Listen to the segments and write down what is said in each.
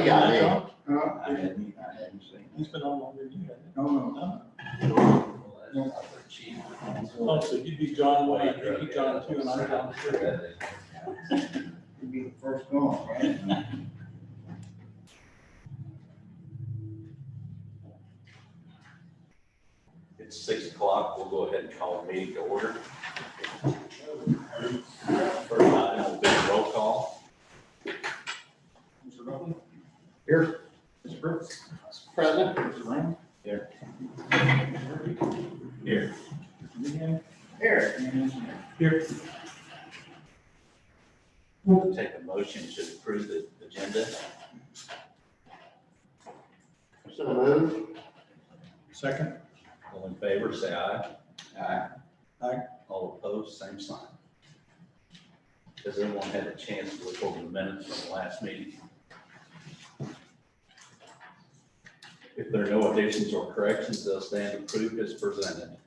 got it. John? I hadn't seen He's been on longer than you have. it. No. Oh, so you'd be John one, you'd be John two, and I'm John three. You'd be the first one, right? It's 6 o'clock. We'll go ahead and call the meeting to order. First item will be a roll call. Mr. Ruffin? Here. Mr. Brooks? Present. Mr. Ryan? Here. Here. Here. Here. We'll take a motion to approve the agenda. So moved. Second. All in favor, say aye. Aye. Aye. All opposed, same sign. Has everyone had a chance to look over the minutes from the last meeting? If there are no additions or corrections, they'll stand approved as presented. Is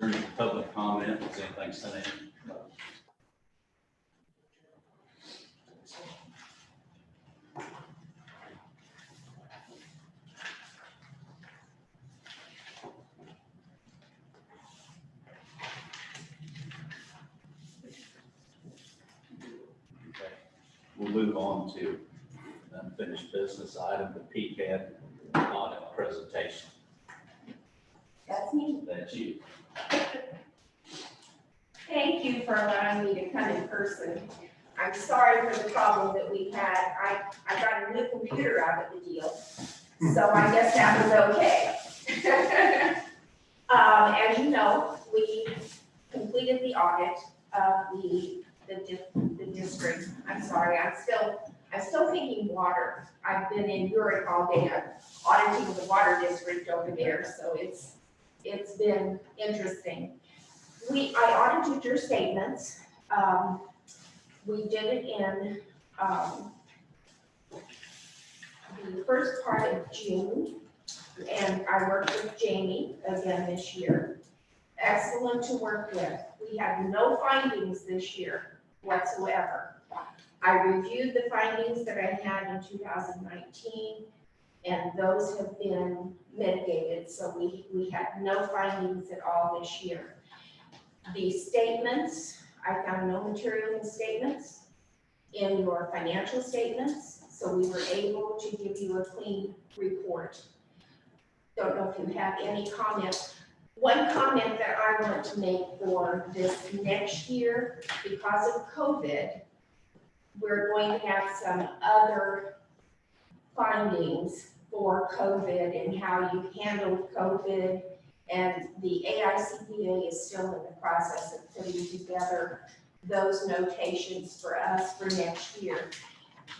there any public comment? Is anything sent in? Okay. We'll move on to unfinished business item, the PCAD audit presentation. That's me. That's you. Thank you for allowing me to come in person. I'm sorry for the problem that we had. I got a new computer out of the deal, so I guess that was okay. As you know, we completed the audit of the district. I'm sorry, I'm still thinking water. I've been in Europe all day. I'm auditing the water district over there, so it's been interesting. I audited your statements. We did it in the first part of June, and I worked with Jamie again this year. Excellent to work with. We had no findings this year whatsoever. I reviewed the findings that I had in 2019, and those have been mitigated, so we had no findings at all this year. The statements, I found no material in statements in your financial statements, so we were able to give you a clean report. Don't know if you have any comments. One comment that I want to make for this next year, because of COVID, we're going to have some other findings for COVID and how you handled COVID. And the AICPA is still in the process of putting together those notations for us for next year.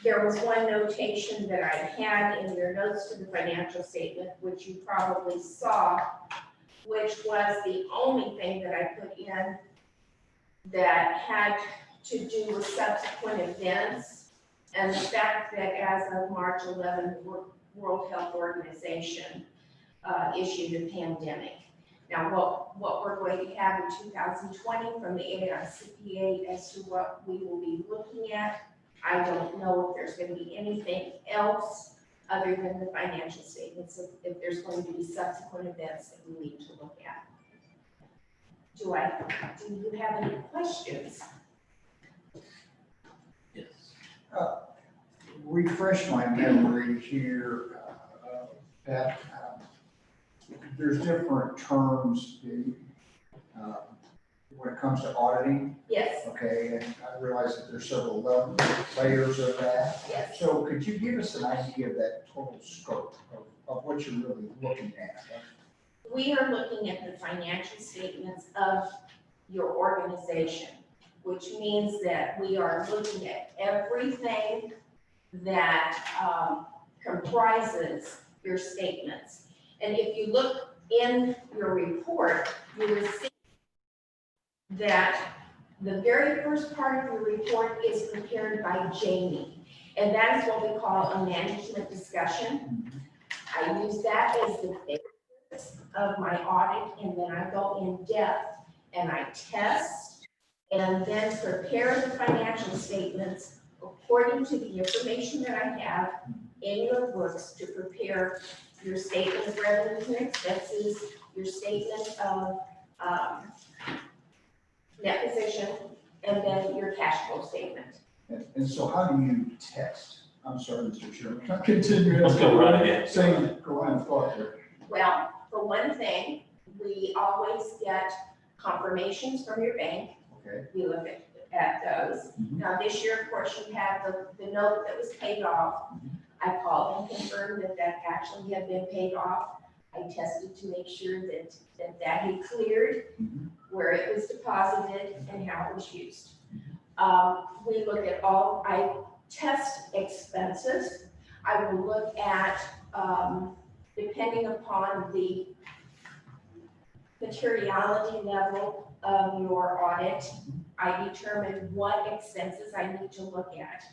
There was one notation that I had in your notes to the financial statement, which you probably saw, which was the only thing that I put in that had to do with subsequent events and the fact that as of March 11th, the World Health Organization issued a pandemic. Now, what we're going to have in 2020 from the AICPA as to what we will be looking at, I don't know if there's going to be anything else other than the financial statements, if there's going to be subsequent events that we need to look at. Do you have any questions? Yes. Refresh my memory here, Pat. There's different terms when it comes to auditing. Yes, Okay, and I realize that there's several layers of that. yes. So could you give us an idea of that total scope of what you're really looking at? We are looking at the financial statements of your organization, which means that we are looking at everything that comprises your statements. And if you look in your report, you will see that the very first part of your report is prepared by Jamie. And that is what we call a management discussion. I use that as the basis of my audit, and then I go in depth and I test and then prepare the financial statements according to the information that I have in your books to prepare your statement of revenues and expenses, your statement of net position, and then your cash flow statement. And so how do you test? I'm sorry, Mr. Chairman, can I continue? Let's go right ahead. Same line of thought there. Well, for one thing, we always get confirmations from your bank. Okay. We look at those. Mhm. Now, this year, of course, you have the note that was paid off. I called and confirmed that that actually had been paid off. I tested to make sure that that had cleared, Mhm. where it was deposited and how it was used. We look at I test expenses. I will look at, depending upon the materiality level of your audit, I determine what expenses I need to look at.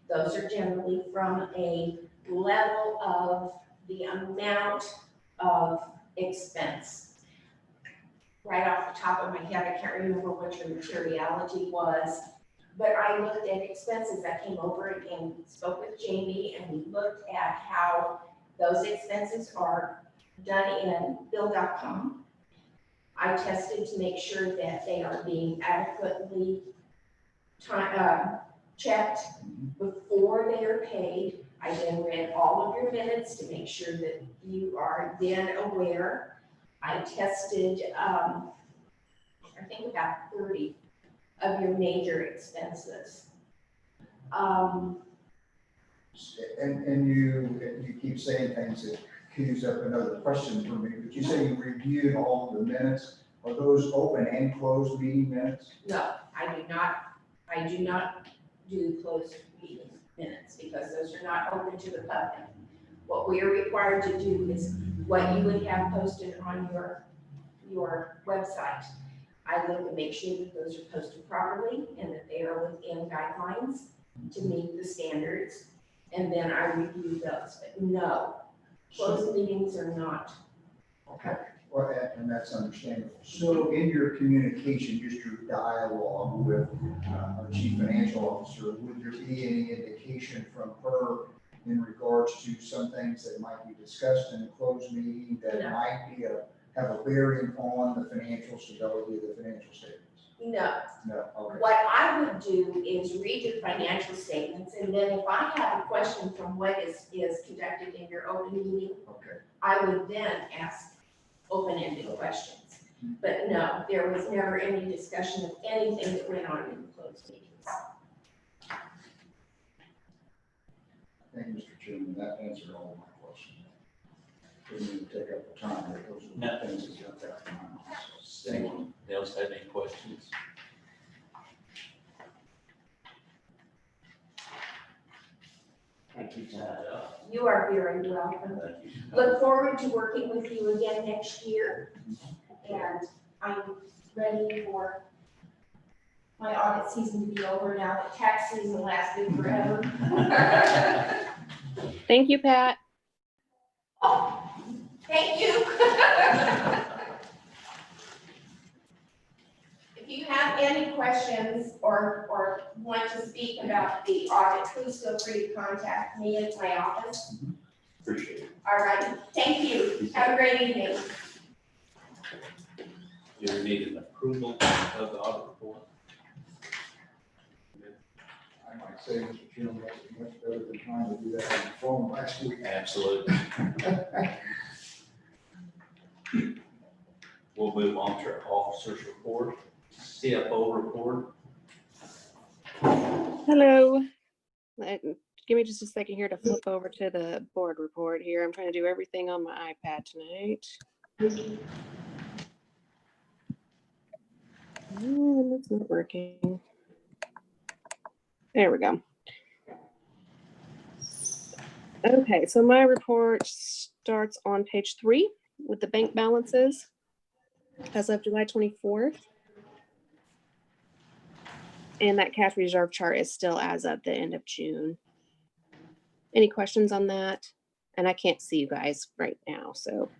Those are generally from a level of the amount of expense. Right off the top of my head, I can't remember what your materiality was, but I looked at expenses. I came over and spoke with Jamie, and we looked at how those expenses are done in bill.com. I tested to make sure that they are being adequately checked before they are paid. I then read all of your minutes to make sure that you are then aware. I tested, I think about 30 of your major expenses. And you keep saying things that cues up another question for me, but you say you reviewed all of the minutes. Are those open and closed meeting minutes? No, I do not do closed meeting minutes because those are not open to the public. What we are required to do is what you would have posted on your website. I look and make sure that those are posted properly and that they are within guidelines to meet the standards. And then I review those, but no, closed meetings are not. Okay, well, and that's understandable. So in your communication, just your dialogue with our chief financial officer, would there be any indication from her in regards to some things that might be discussed in a closed meeting that No. might have a bearing on the financial stability of the financial statements? No. No, okay. What I would do is read your financial statements, and then if I have a question from what is conducted in your open meeting, Okay. I would then ask open-ended questions. But no, there was never any discussion of anything that went on in the closed meetings. Thank you, Mr. Chairman. That answered all of my questions. Didn't even take up the time. Those were No. the things that jumped out in my mind. So, thank you. Anyone else have any questions? Thank you, Ted. You are very welcome. Thank you. Look forward to working with you again next year. And I'm ready for my audit season to be over now that tax season lasted forever. Thank you, Pat. Oh, thank you. If you have any questions or want to speak about the audit, please feel free to contact me at my office. Appreciate it. All right, thank you. Have a great evening. Do we need an approval of the audit report? I might say, Mr. Chairman, that's much better than trying to do that on the phone last week. Absolutely. We'll move on to our officers report, CFO report. Hello. Give me just a second here to flip over to the board report here. I'm trying to do everything on my iPad tonight. It's not working. There we go. Okay, so my report starts on page 3 with the bank balances as of July 24th. And that cash reserve chart is still as of the end of June. Any questions on that? And I can't see you guys right now, so.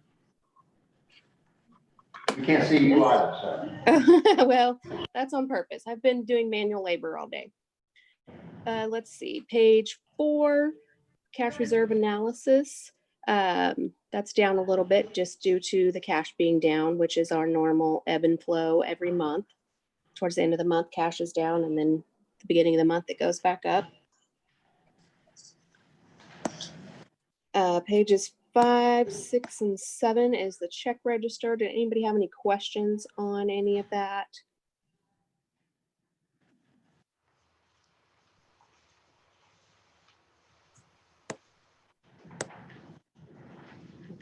We can't see you either, so. Well, that's on purpose. I've been doing manual labor all day. let's see, page 4, cash reserve analysis. That's down a little bit just due to the cash being down, which is our normal ebb and flow every month. Towards the end of the month, cash is down, and then the beginning of the month, it goes back up. Pages 5, 6, and 7 is the check register. Did anybody have any questions on any of that?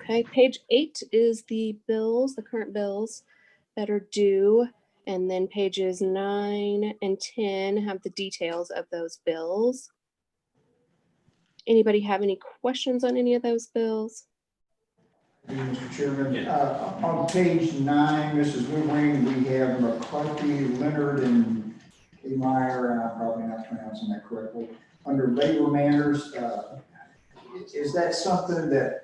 Okay, page 8 is the bills, the current bills that are due. And then pages 9 and 10 have the details of those bills. Anybody have any questions on any of those bills? Mr. Chairman, on page 9, Mrs. Woodring, we have McCarthy, Leonard, and Meyer, I'm probably not pronouncing that correctly, under labor manners. Is that something that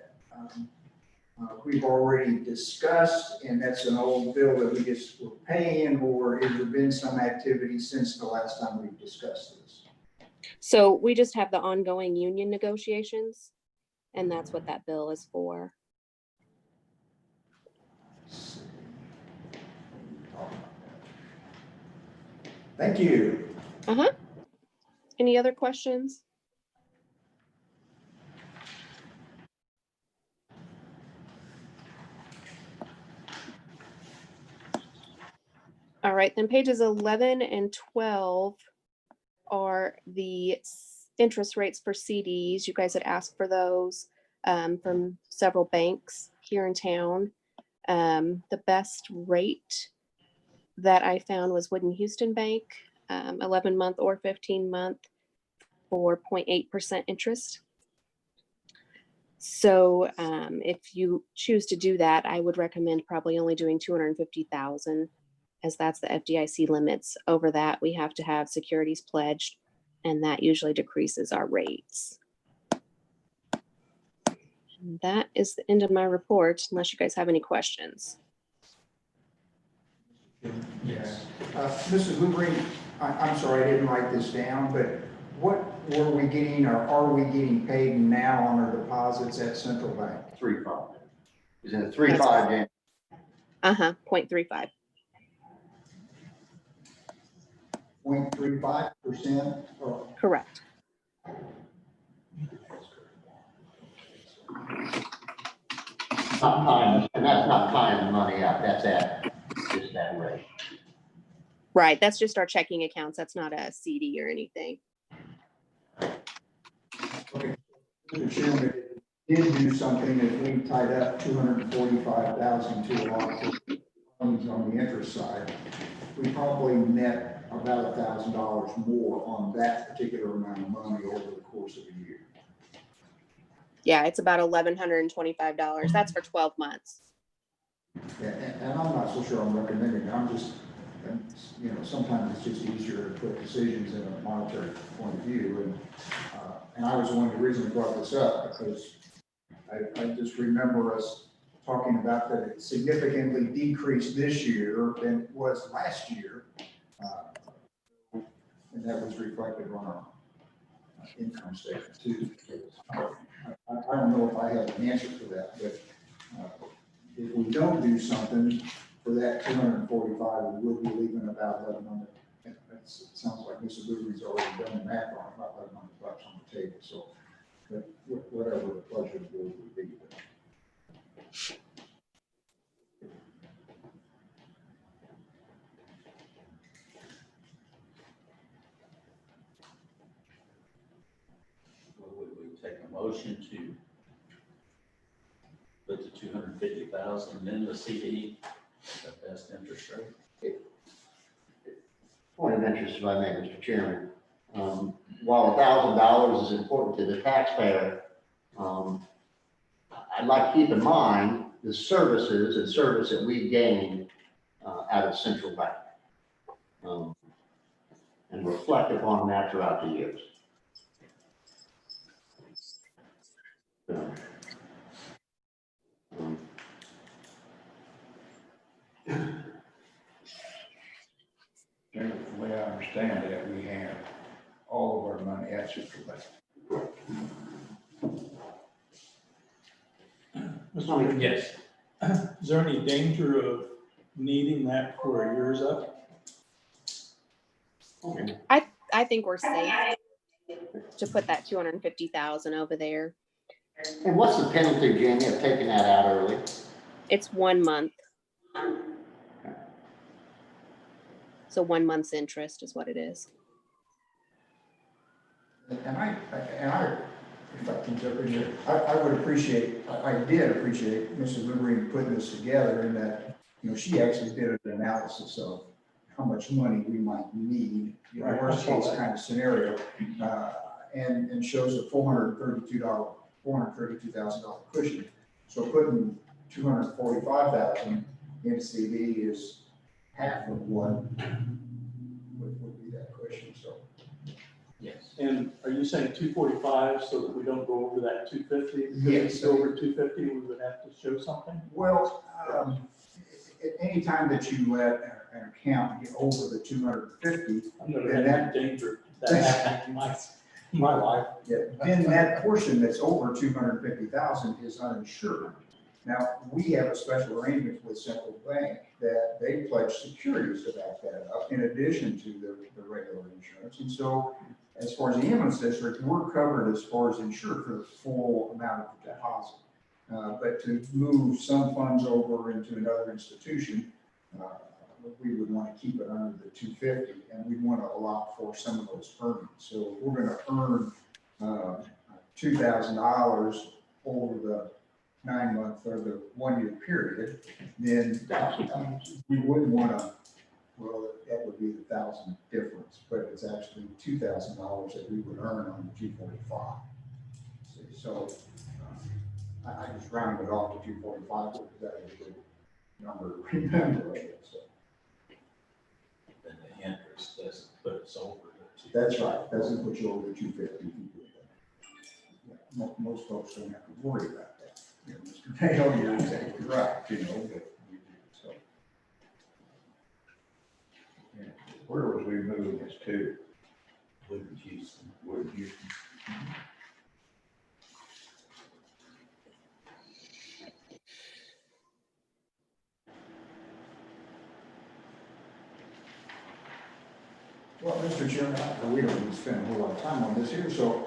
we've already discussed, and that's an old bill that we just were paying, or has there been some activity since the last time we've discussed this? So we just have the ongoing union negotiations, and that's what that bill is for. Thank you. Any other questions? All right, then pages 11 and 12 are the interest rates for CDs. You guys had asked for those from several banks here in town. The best rate that I found was Wood and Houston Bank, 11-month or 15-month for 0.8% interest. So if you choose to do that, I would recommend probably only doing 250,000, as that's the FDIC limits. Over that, we have to have securities pledged, and that usually decreases our rates. And that is the end of my report, unless you guys have any questions. Yes. Mrs. Woodring, I'm sorry, I didn't write this down, but what were we getting, or are we getting paid now on our deposits at Central Bank? 3.5. Is it a 3.5 game? 0.35. 0.35%? Or Correct. Not time, and that's not tying the money out, that's at just that rate. Right, that's just our checking accounts. That's not a CD or anything. okay. Mr. Chairman, if we did do something, if we tied up 245,000 to a lot of funds on the interest side, we probably net about $1,000 more on that particular amount of money over the course of a year. Yeah, it's about $1,125. That's for 12 months. Yeah, and I'm not so sure I'm recommending it. I'm just, you know, sometimes it's just easier to put decisions in a monetary point of view. And I was one of the reasons I brought this up, because I just remember us talking about that it significantly decreased this year than it was last year. And that was reflected on our income statement too. I don't know if I have an answer for that, but if we don't do something for that 245, we will be leaving about 1,100. It sounds like Mr. Booby's already done the math on about 1,100 bucks on the table. So, but whatever the pleasure of the board would be. Would we take a motion to put the 250,000 in the CD at best interest rate? Point of interest, if I may, Mr. Chairman. While $1,000 is important to the taxpayer, I'd like to keep in mind the services and service that we gained out of Central Bank, and reflect upon that throughout the years. Generally, the way I understand it, we have all of our money the answer to that. Mr. Chairman, Yes. is there any danger of needing that before a year's up? I think we're safe to put that 250,000 over there. And what's the penalty, Jamie, of taking that out early? It's 1 month. So 1 month's interest is what it is. And I, if I can jump in here, I would appreciate, I did appreciate Mrs. Lurie putting this together in that, you know, she actually did an analysis of how much money we might need, you know, Right, worst I saw case that. kind of scenario, and shows a $432,000 cushion. So putting 245,000 in CD is half of what would be that cushion, so. Yes. And are you saying 245 so that we don't go over that 250? Because Yes. if we go over 250, we would have to show something? Well, at any time that you let an account get over the 250, I'm never And had any danger of that happening in my life. then that portion that's over 250,000 is uninsured. Now, we have a special arrangement with Central Bank that they pledge securities to back that up in addition to the regular insurance. And so as far as the ambulance district, we're covered as far as insured for the full amount of the deposit. But to move some funds over into another institution, we would want to keep it under the 250, and we want to allow for some of those earnings. So if we're going to earn $2,000 over the 9-month or the 1-year period, then we wouldn't want to, well, that would be the 1,000 difference, but it's actually $2,000 that we would earn on the 245. See, so I just rounded it off to 245 because that was a good number to remember. I guess, so. Then the interest doesn't put us over the. That's right, doesn't put you over the 250. Most folks don't have to worry about that. You know, Mr. Mayo, you're exactly right, you know, but we do, so. Yeah. Where was we moving this to? Would Houston. Would Houston? Well, Mr. Chairman, we don't need to spend a whole lot of time on this here, so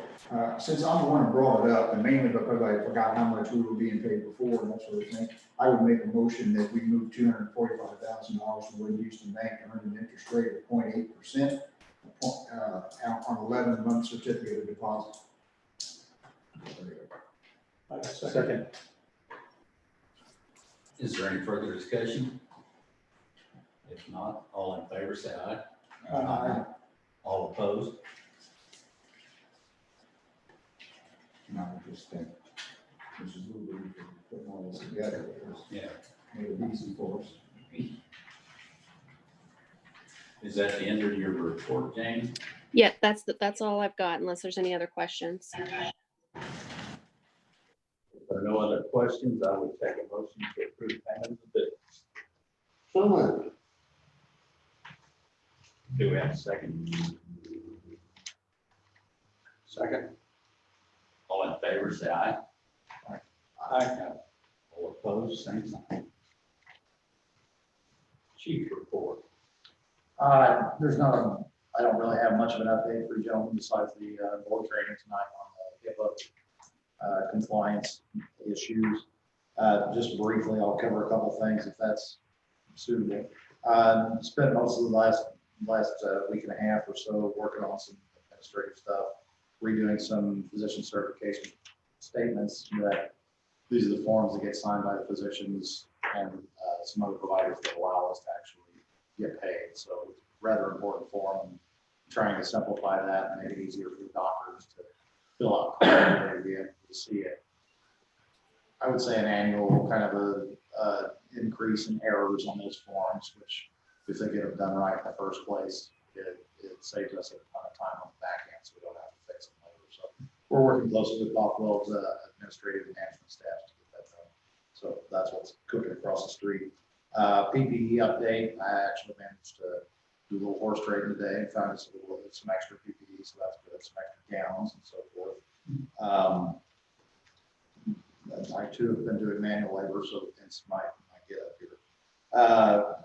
since I'm the one who brought it up, and mainly because I forgot how much we were being paid before and that sort of thing, I would make a motion that we move $245,000 to Wood Houston Bank to earn an interest rate of 0.8% on 11-month certificate of deposit. Second. Is there any further discussion? If not, all in favor, say aye. Aye. All opposed? And I would just think, this is a little bit, putting all this together, because Yeah. made it easy for us. Is that the end of your report, James? Yeah, that's all I've got unless there's any other questions. If there are no other questions, I would take a motion to approve payment of the bills. So moved. Do we have a second? Second. All in favor, say aye. Aye. All opposed, same sign. Chief report. There's not, I don't really have much of an update for you gentlemen besides the board training tonight on the HIPAA compliance issues. Just briefly, I'll cover a couple things if that's suitable. Spent most of the last week and a half or so working on some administrative stuff, redoing some physician certification statements that these are the forms that get signed by the physicians and some other providers that allow us to actually get paid. So rather important form. I'm trying to simplify that and make it easier for the doctors to fill out and be able to see it. I would say an annual kind of a increase in errors on those forms, which if they get them done right in the first place, it saves us a ton of time on the back end, so we don't have to fix them later. So we're working closely with Buffalo's administrative and management staff to get that done. So that's what's cooking across the street. PPE update, I actually managed to do a little horse trading today and found some extra PPE so that's good, some extra gowns and so forth. I too have been doing manual labor, so it's my get up here.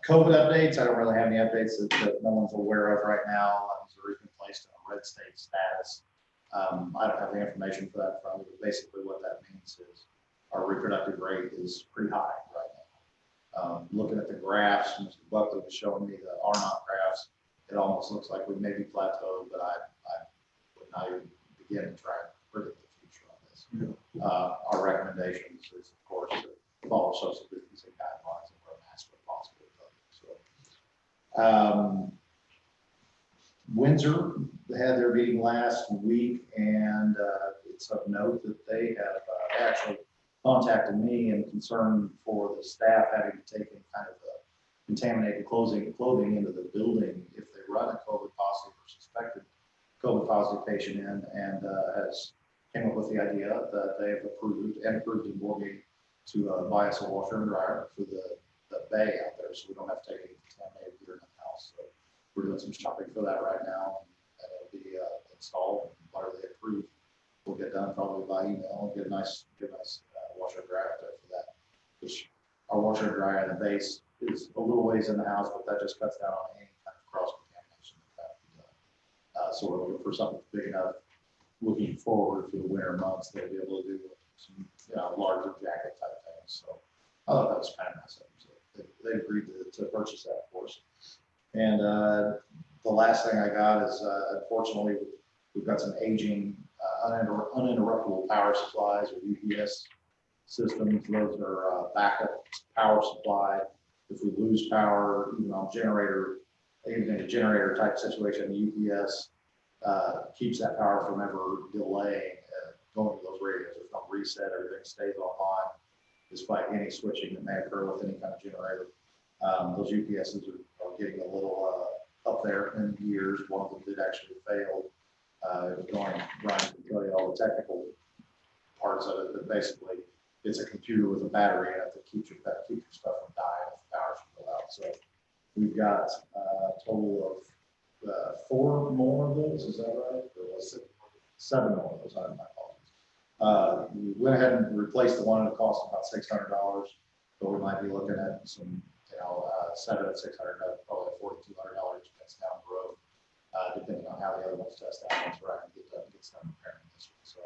COVID updates, I don't really have any updates that no one's aware of right now. Missouri's been placed in a red state status. I don't have the information for that from you, but basically what that means is our reproductive rate is pretty high right now. Looking at the graphs, Mr. Buckley was showing me the R0 graphs, it almost looks like we may be plateaued, but I would not even begin to try and predict the future on this. Our recommendations is, of course, to follow social distancing guidelines and wear a mask where possible. So, Windsor, they had their meeting last week, and it's of note that they have actually contacted me and concerned for the staff having to take any kind of contaminated clothing into the building if they run a COVID positive or suspected COVID positive patient in, and has came up with the idea that they have approved in board meeting to buy us a washer and dryer for the bay out there, so we don't have to take any contaminated gear in the house. So we're doing some shopping for that right now, and it'll be installed. Whatever they approve, we'll get done probably by email and get a nice washer and dryer out there for that. Which our washer and dryer in the base is a little ways in the house, but that just cuts down on any kind of cross contamination that can be done. So we're looking for something big enough. Looking forward for the winter months, they'll be able to do some larger jacket type things. So I thought that was kind of nice of them. So they agreed to purchase that for us. And the last thing I got is, unfortunately, we've got some aging uninterruptible power supplies or UPS systems. Those are backup power supply. If we lose power, even on even in a generator type situation, the UPS keeps that power from ever delaying going to those radios. There's no reset, everything stays online despite any switching that may occur with any kind of generator. Those UPSs are getting a little up there in years. One of them did actually fail. Brian can tell you all the technical parts of it, but basically it's a computer with a battery in it that keeps your stuff from dying if the power should go out. So we've got a total of 4 more of those, is that right? Or was it 7 more of those? I my apologies. We went ahead and replaced the one that cost about $600, but we might be looking at some, 7 at $600, probably $4,200 expense down the road, depending on how the other ones test out once we're out and get some repairing this one. So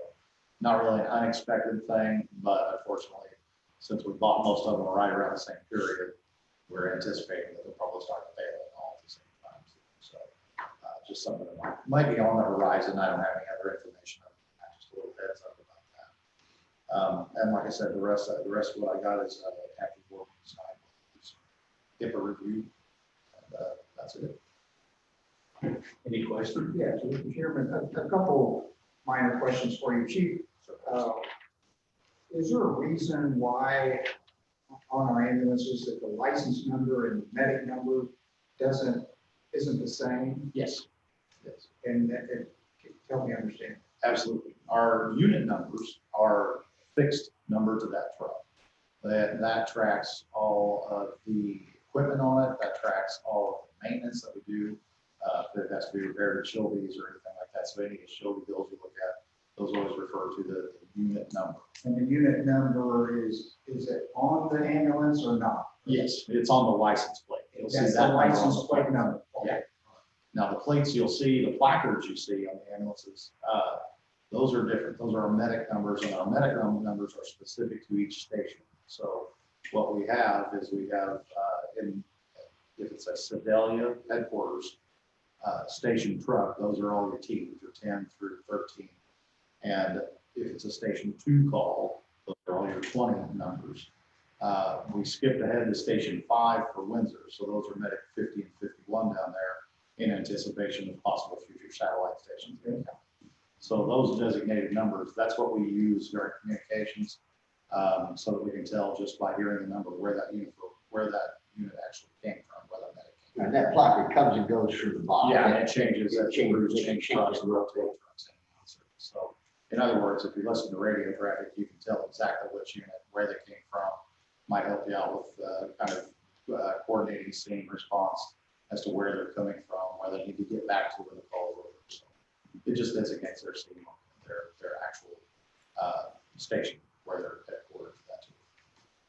not really an unexpected thing, but unfortunately, since we bought most of them right around the same period, we're anticipating that they'll probably start failing all at the same time. So just something that might be on the horizon. I don't have any other information. Just a little heads up about that. And like I said, the rest of what I got is after board meeting tonight, HIPAA review, and that's it. Any questions? Yeah, so Mr. Chairman, a couple minor questions for you, Chief. Is there a reason why on our ambulances that the license number and the medic number isn't the same? Yes. And help me understand. Absolutely. Our unit numbers are fixed number to that truck. That tracks all of the equipment on it. That tracks all of the maintenance that we do. If it has to be repaired at Shelby's or anything like that. So any Shelby bills you look at, those always refer to the unit number. And the unit number is it on the ambulance or not? Yes, it's on the license plate. You'll see That's that the number on license the plate number. Yeah. Okay. Now the plates you'll see, the placards you see on the ambulances, those are different. Those are our medic numbers, and our medic numbers are specific to each station. So what we have is if it's a Sedalia headquarters station truck, those are all your T's, your 10 through 13. And if it's a station 2 call, those are all your 20 numbers. We skipped ahead to station 5 for Windsor. So those are medic 50 and 51 down there in anticipation of possible future satellite stations. So those designated numbers, that's what we use during communications, so that we can tell just by hearing the number where that unit actually came from, where that medic came from. And that placard comes and goes through the body. Yeah, and it changes as the routes It change, changes. trucks and rotate trucks in and out. So in other words, if you listen to radio traffic, you can tell exactly which unit, where they came from. Might help you out with kind of coordinating scene response as to where they're coming from, where they need to get back to when the call is over. So It just designates their city, their actual station where they're headquartered. That's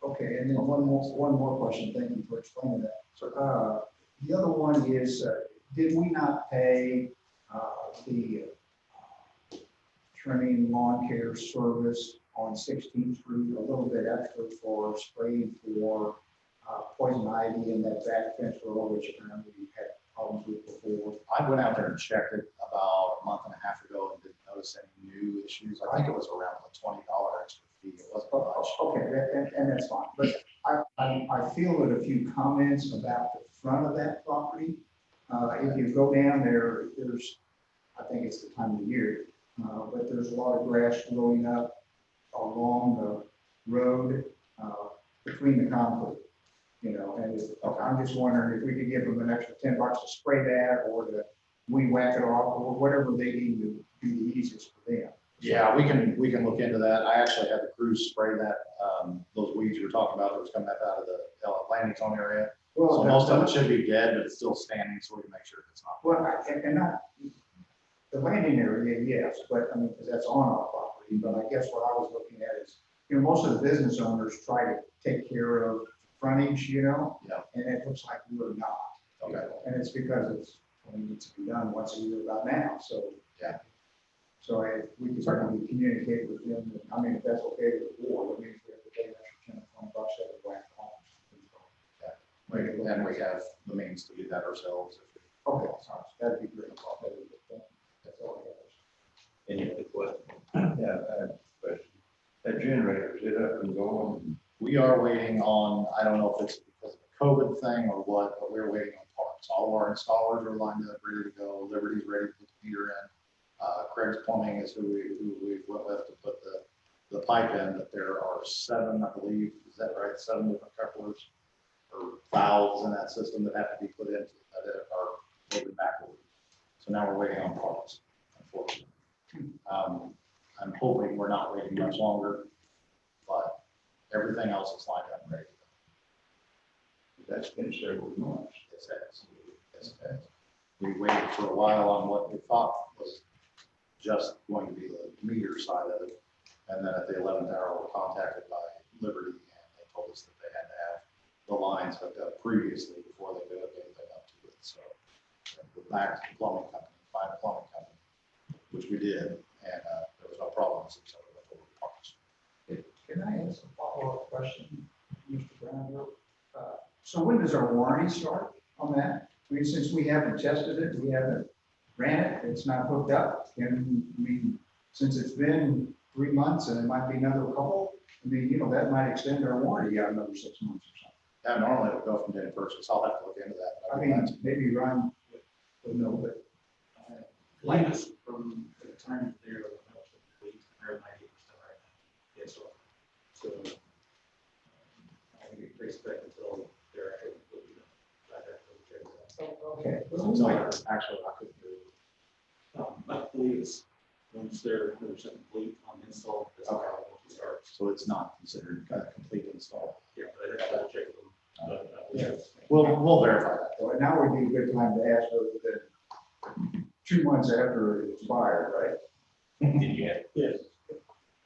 Okay, and then one more question. Thank you for explaining that. So, the other one is, did we not pay the trimming lawn care service on 16th Street a little bit extra for spraying for poison ivy in that back fence row, which apparently we had problems with before? I went out there and checked it about a month and a half ago and didn't notice any new issues. I think it was around a $20 extra fee. It wasn't much. Okay, and that's fine. But I feel that a few comments about the front of that property. If you go down there, I think it's the time of year, but there's a lot of grass growing up along the road between the concrete. I'm just wondering if we could give them an extra $10 to spray that, or to weed whack it off, or whatever they need to be the easiest for them. Yeah, we can look into that. I actually had the crews spray that, those weeds you were talking about that was coming up out of the landing zone area. So most of it should be dead, but it's still standing, so we can make sure it's not. Well, and not, the landing area, yes, but I mean, because that's on our property, but I guess what I was looking at is, most of the business owners try to take care of frontage, Yeah. and it looks like we're not. Okay. And it's because it needs to be done once a year about now, so. Yeah. So we can certainly communicate with them, I mean, if that's okay with the board, I mean, if we have to pay an extra 10 or 20 bucks every whack off. And we have the means to do that ourselves. Okay, that'd be great. That's all I have. Any other questions? Yeah, I have a question. That generator, is it up and going? We are waiting on, I don't know if it's because of the COVID thing or what, but we're waiting on parts. All of our installers are lined up, ready to go. Liberty's ready to put the meter in. Craig's Plumbing is who we went with to put the pipe in, but there are 7, I believe, is that right? 7 different couplers or valves in that system that have to be put in that are moving backward. So now we're waiting on parts, unfortunately. I'm hoping we're not waiting much longer, but everything else is lined up and ready to go. That's been several months. Yes, it has. Yes, it has. We waited for a while on what we thought was just going to be the meter side of it. And then at the 11th hour, we're contacted by Liberty, and they told us that they had to have the lines hooked up previously before they could hook anything up to it. So we're back to the plumbing company, find a plumbing company, which we did, and there was no problems except for the parts. Can I ask a follow-up question, Mr. Brown? So when does our warranty start on that? I mean, since we haven't tested it, we haven't ran it, it's not hooked up. Since it's been 3 months and it might be another couple, that might extend our warranty out another 6 months or something. Yeah, normally it would go from day to purchase. I'll have to look into that. I mean, maybe Ron would know, but. Latest from the time that they're complete, they're 90% right now. Yes, so I think we expect until they're actually completed. Okay. So actually, I couldn't do it. I believe it's once they're 100% complete on install, that's how it starts. So it's not considered a complete install. Yeah, but I have to check them. But I believe it's- We'll verify that. So now would be a good time to ask whether that 2 months after it expired, right? Did you have? Yes.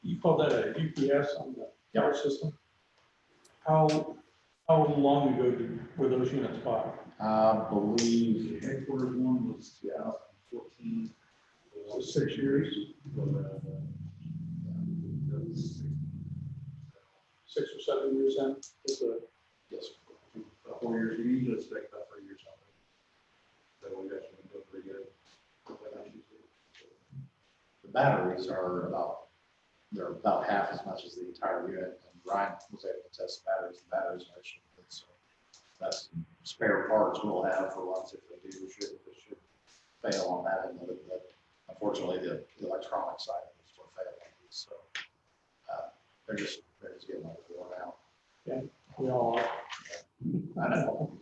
You call that a UPS on the yard system? How long ago were those units bought? I believe The headquarters one was 2014. So 6 years. 6 or 7 years then? It's a, yes. about 4 years. You usually expect about 3 years on it. So we actually go pretty good. The batteries are they're about half as much as the entire unit. And Ryan was able to test the batteries. The batteries are actually good. So that's spare parts we'll have for once if they do should fail on that end of it. But unfortunately, the electronic side of it is what failed. So they're just getting worn out. Yeah, we all are. I know.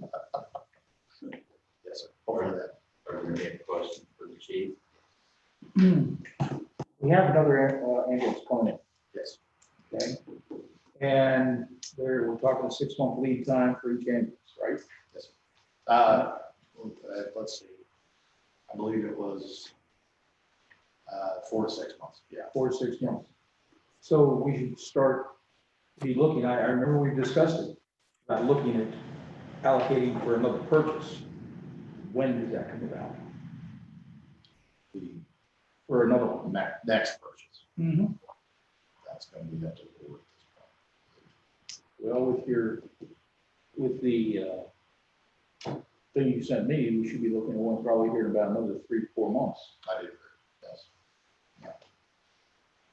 Yes, sir. Hopefully that. Are there any questions for the chief? We have another ambulance coming in, Yes. okay? And we're talking a 6-month lead time for each ambulance, right? Yes. Let's see. I believe it was 4 to 6 months, yeah. 4 to 6 months. So we should be looking, I remember we discussed it, about looking at allocating for another purchase. When does that come about? For another one? Next purchase, Mm-hmm. that's gonna be up to the board at this point. Well, with the thing you sent me, we should be looking at one probably here in about another 3 to 4 months. I do agree, yes.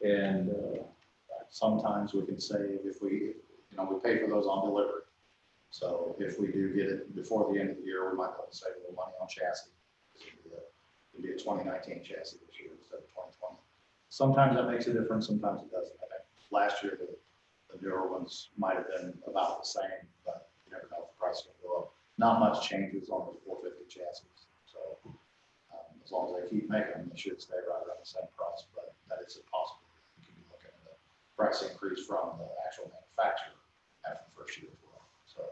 And, Sometimes we can save if we pay for those on delivery. So if we do get it before the end of the year, we might be able to save a little money on chassis. It'd be a 2019 chassis this year instead of 2020. Sometimes that makes a difference, sometimes it doesn't. I think last year, the newer ones might have been about the same, but you never know if the price will go up. Not much changes on the 450 chassis. So as long as they keep making them, they should stay right around the same price, but that is impossible. You could be looking at a price increase from the actual manufacturer after the first year as well. So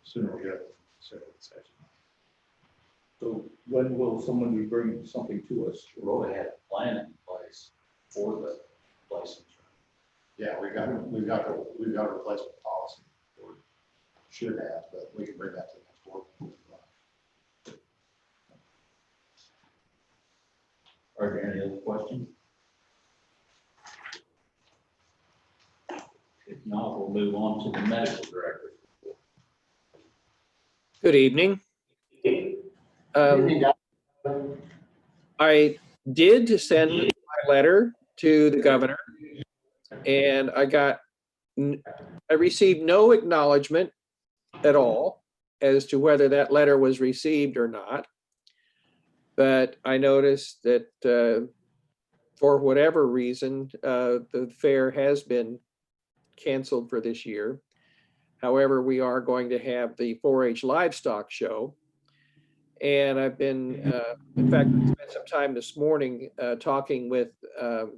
sooner we get it, sooner it saves money. so when will someone be bringing something to us? We already had a plan in place for the license. Yeah, we've got a replacement policy, or should have, but we can bring that to the next board. Are there any other questions? If not, we'll move on to the medical director. Good evening. I did send my letter to the governor, and I received no acknowledgement at all as to whether that letter was received or not. But I noticed that for whatever reason, the fair has been canceled for this year. However, we are going to have the 4-H livestock show. And I've been, in fact, I spent some time this morning talking with the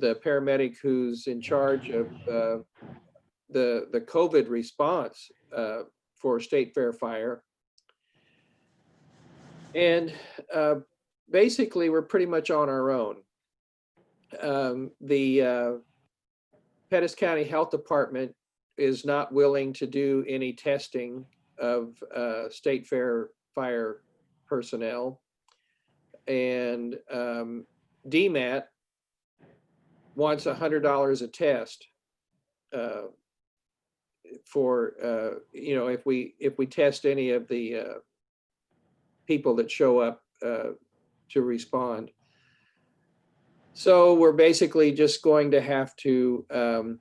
paramedic who's in charge of the COVID response for State Fair Fire. And basically, we're pretty much on our own. The Pettis County Health Department is not willing to do any testing of State Fair Fire personnel. And DMAT wants $100 a test for, if we test any of the people that show up to respond. So we're basically just going to have to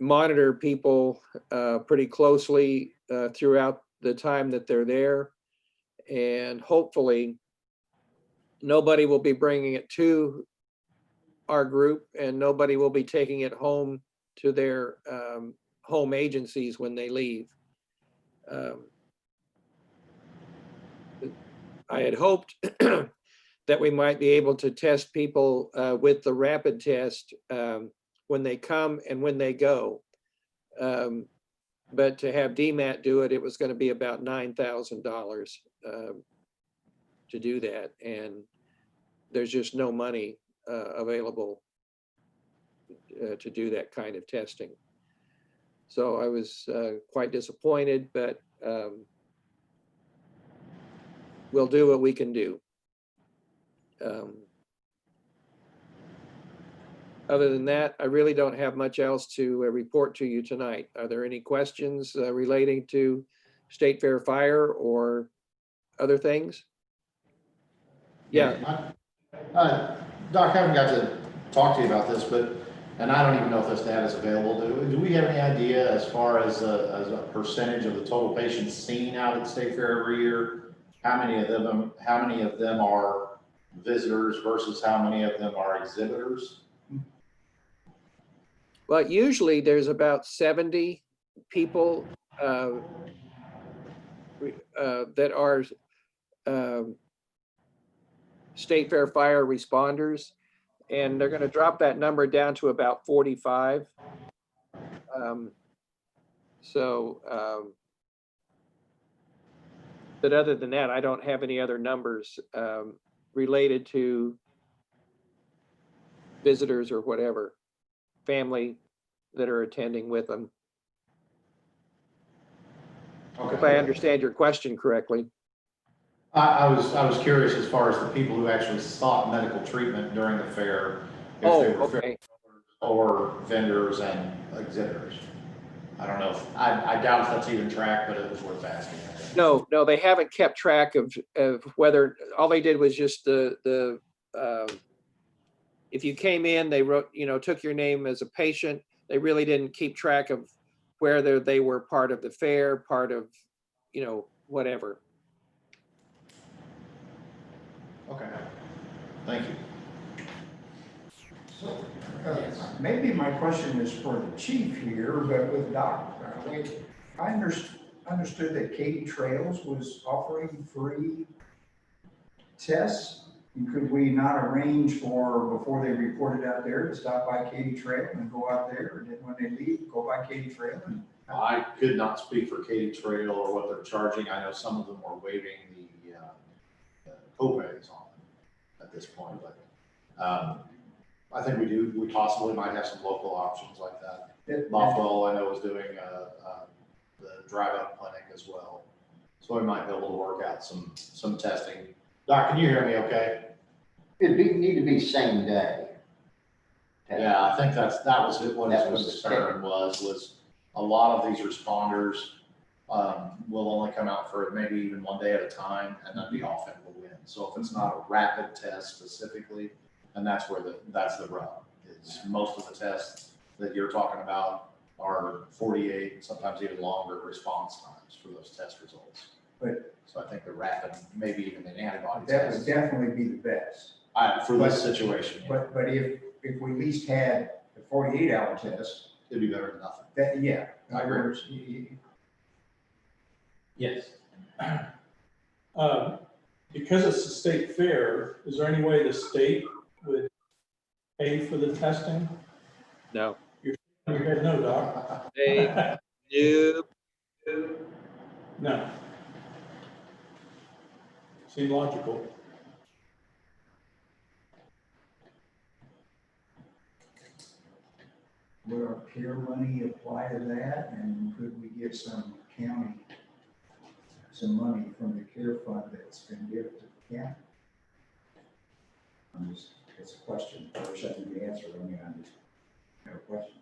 monitor people pretty closely throughout the time that they're there. And hopefully nobody will be bringing it to our group, and nobody will be taking it home to their home agencies when they leave. I had hoped that we might be able to test people with the rapid test when they come and when they go. But to have DMAT do it, it was going to be about $9,000 to do that. And there's just no money available to do that kind of testing. So I was quite disappointed, but we'll do what we can do. Other than that, I really don't have much else to report to you tonight. Are there any questions relating to State Fair Fire or other things? Yeah. Doc, I haven't got to talk to you about this, and I don't even know if this data is available. Do we have any idea as far as a percentage of the total patients seen out at State Fair every year? How many of them are visitors versus how many of them are exhibitors? Well, usually there's about 70 people that are State Fair Fire responders, and they're going to drop that number down to about 45. But other than that, I don't have any other numbers. related to visitors or whatever, family that are attending with them. If I understand your question correctly. I was curious as far as the people who actually sought medical treatment during the fair. If Oh, they were okay. or vendors and exhibitors. I don't know if, I doubt if that's even tracked, but it was worth asking. I think. No, they haven't kept track of whether, all they did was just if you came in, they wrote, took your name as a patient. They really didn't keep track of whether they were part of the fair, part of, whatever. Okay, thank you. So, maybe my question is for the chief here, but with Doc, I understood that Katy Trails was offering free tests. And could we not arrange for, before they reported out there, to stop by Katy Trail and go out there, or then when they leave, go by Katy Trail? And I could not speak for Katy Trail or what they're charging. I know some of them are waiving the co-pays on them at this point, but I think we possibly might have some local options like that. Bothwell, I know, is doing the drive-up clinic as well. So we might be able to work out some testing. Doc, can you hear me okay? It'd need to be same day. Yeah, I think that was what his concern was a lot of these responders will only come out for maybe even one day at a time and then be off and will win. So if it's not a rapid test specifically, and that's the rub. Is most of the tests that you're talking about are 48, sometimes even longer response times for those test results. So I think the rapid, maybe even an antibody that test. would definitely be the best. For this situation, yeah. But if we at least had the 48-hour test, It'd be better than nothing. yeah. I agree. Yes. Because it's a state fair, is there any way the state would pay for the testing? No. You head no, Doc. They do. No. Seem logical. Would our care money apply to that, and could we get some money from the care fund that's been given to the county? It's a question, I wish I knew the answer, I just have a question.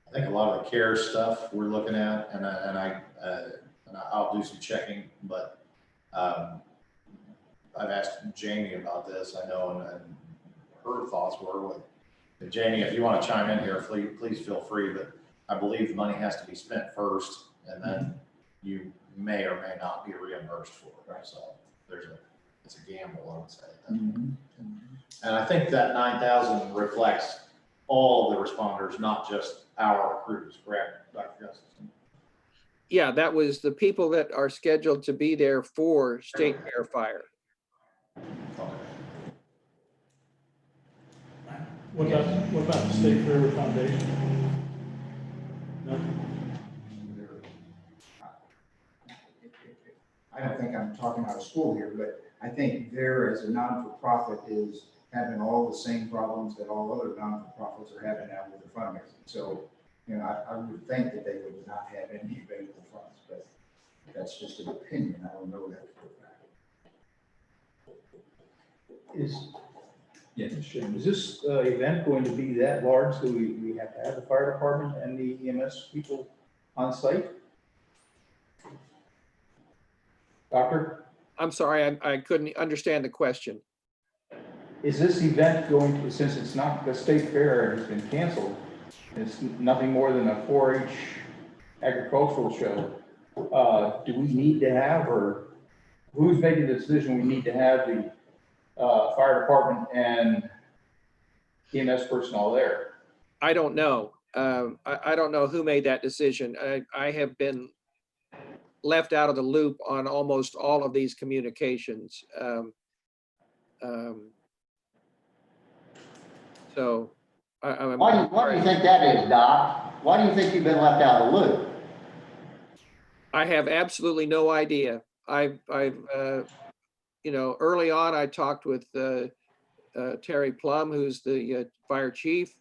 I think a lot of the care stuff we're looking at, and I'll do some checking, but I've asked Jamie about this, I know, and her thoughts were with Jamie, if you want to chime in here, please feel free, but I believe money has to be spent first, and then you may or may not be reimbursed for it. Right? So it's a gamble, I would say. And I think that 9,000 reflects all of the responders, not just our crews, correct, Dr. Gustafson? Yeah, that was the people that are scheduled to be there for State Fair Fire. Okay. What about the State Fair Foundation? No? I don't think I'm talking out of school here, but I think there as a non-for-profit is having all the same problems that all other non-for-profits are having now with the fundraising. So, I would think that they would not have any available funds, but that's just an opinion. I don't know that for a fact. Is this event going to be that large that we have to have the fire department and the EMS people on site? Doctor? I'm sorry, I couldn't understand the question. Is this event going to, since it's not, the state fair has been canceled, it's nothing more than a 4-H agricultural show, do we need to have, or who's making the decision we need to have the fire department and EMS personnel there? I don't know. I don't know who made that decision. I have been left out of the loop on almost all of these communications. So Why do you think that is, Doc? Why do you think you've been left out of the loop? I have absolutely no idea. early on, I talked with Terry Plum, who's the fire chief.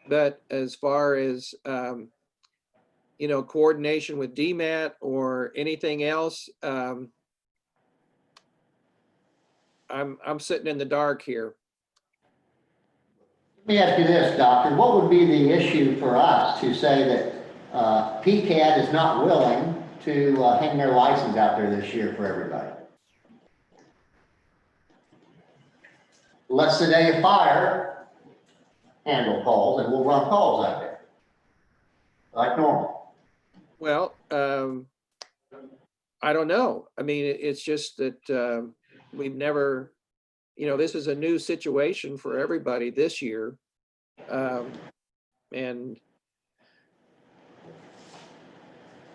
But as far as, coordination with DMAT or anything else, I'm sitting in the dark here. Let me ask you this, Doctor. What would be the issue for us to say that PCAD is not willing to hang their license out there this year for everybody? Let's the day of fire handle calls and we'll run calls out there like normal. Well, I don't know. I mean, it's just that we've never, this is a new situation for everybody this year. And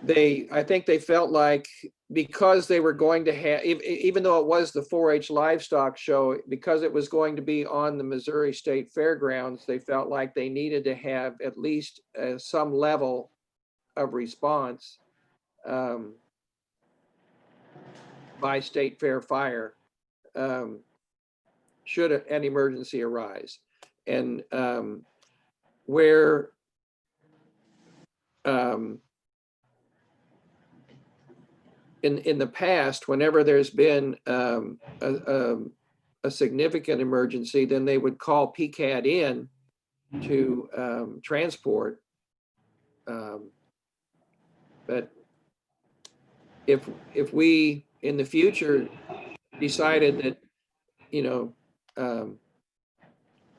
I think they felt like because they were going to have, even though it was the 4-H livestock show, because it was going to be on the Missouri State Fairgrounds, they felt like they needed to have at least some level of response by State Fair Fire should an emergency arise. And where in the past, whenever there's been a significant emergency, then they would call PCAD in to transport. But if we in the future decided that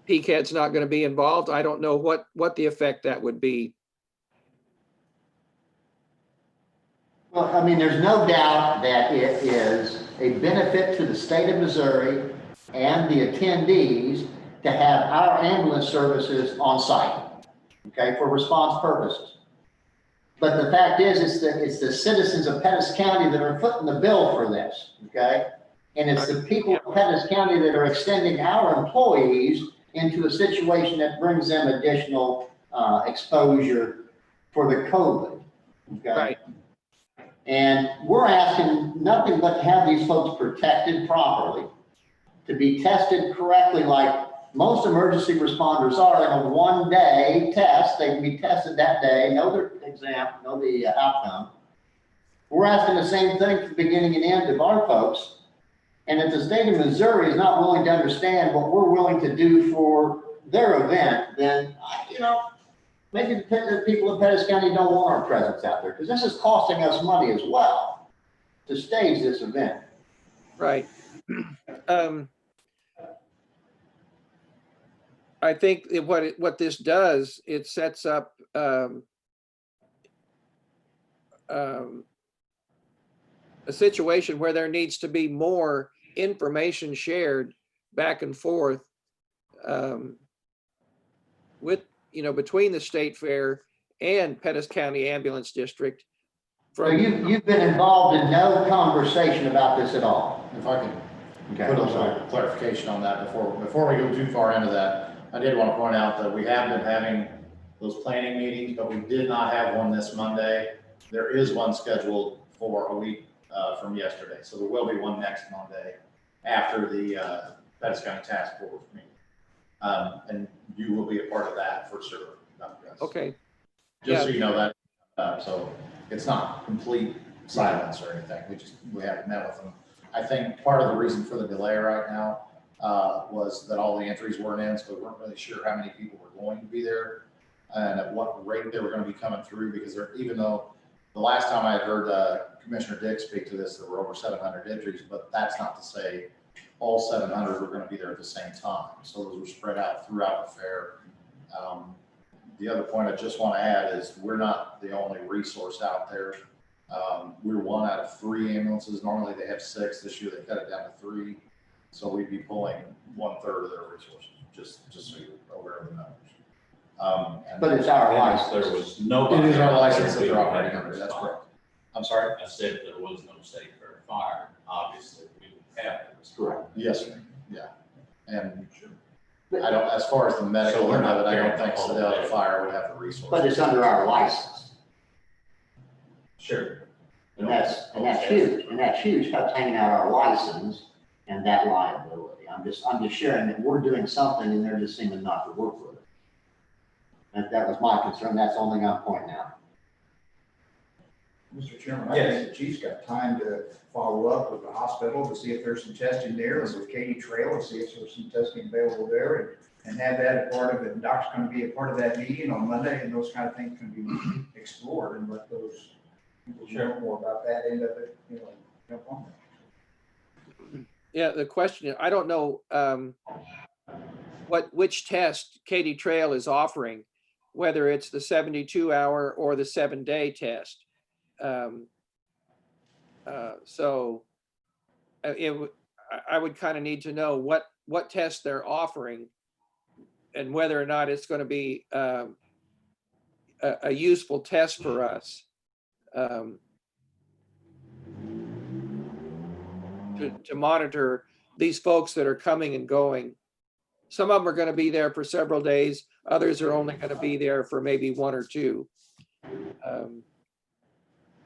PCAD's not going to be involved, I don't know what the effect that would be. Well, I mean, there's no doubt that it is a benefit to the state of Missouri and the attendees to have our ambulance services on site, okay, for response purposes. But the fact is, it's the citizens of Pettis County that are footing the bill for this, okay? And it's the people of Pettis County that are extending our employees into a situation that brings them additional exposure for the COVID, okay? Right. And we're asking nothing but to have these folks protected properly, to be tested correctly like most emergency responders are in a one-day test. They can be tested that day, know their exam, know the outcome. We're asking the same thing for the beginning and end of our folks. And if the state of Missouri is not willing to understand what we're willing to do for their event, then, maybe the people of Pettis County don't want our presence out there, because this is costing us money as well to stage this event. Right. I think what this does, it sets up a situation where there needs to be more information shared back and forth with, between the State Fair and Pettis County Ambulance District. So you've been involved in no conversation about this at all? If I could Okay, put a I'm sorry. little clarification on that before we go too far into that. I did want to point out that we have been having those planning meetings, but we did not have one this Monday. There is one scheduled for a week from yesterday. So there will be one next Monday after the Pettis County Task Force meeting. And you will be a part of that for sure. Okay. Just so you know that, so it's not complete silence or anything. We haven't met with them. I think part of the reason for the delay right now was that all the entries weren't in, so we weren't really sure how many people were going to be there and at what rate they were going to be coming through, because even though the last time I had heard Commissioner Dick speak to this, there were over 700 entries, but that's not to say all 700 were going to be there at the same time. So those were spread out throughout the fair. The other point I just want to add is we're not the only resource out there. We're 1 out of 3 ambulances. Normally they have 6. This year they cut it down to 3. So we'd be pulling 1/3 of their resources, just so you're aware of the numbers. But it's our license. There was nobody. It is our license that there they're we operating had under. to That's respond. correct. I'm sorry? I said there was no State Fair Fire, obviously we would have to respond. Yes, sir. Yeah. And I don't, as far as the medical So we're end of not it, I don't carrying think the whole Sedell day. Fire would have the resources. But it's under our license. Sure. And that's huge. And that's huge, helps hanging out our license and that liability. I'm just sharing that we're doing something and they're just seeming not to work with it. And that was my concern. That's the only thing I'm pointing out. Mr. Chairman, I think the chief's got time to follow up with the hospital to see if there's some testing there, and with Katy Trail to see if there's some testing available there, and have that a part of it. And Doc's going to be a part of that meeting on Monday, and those kind of things can be explored, and let those people know more about that end of it, jump on that. Yeah, the question, I don't know which test Katy Trail is offering, whether it's the 72-hour or the 7-day test. So I would kind of need to know what test they're offering and whether or not it's going to be a useful test for us to monitor these folks that are coming and going. Some of them are going to be there for several days. Others are only going to be there for maybe 1 or 2.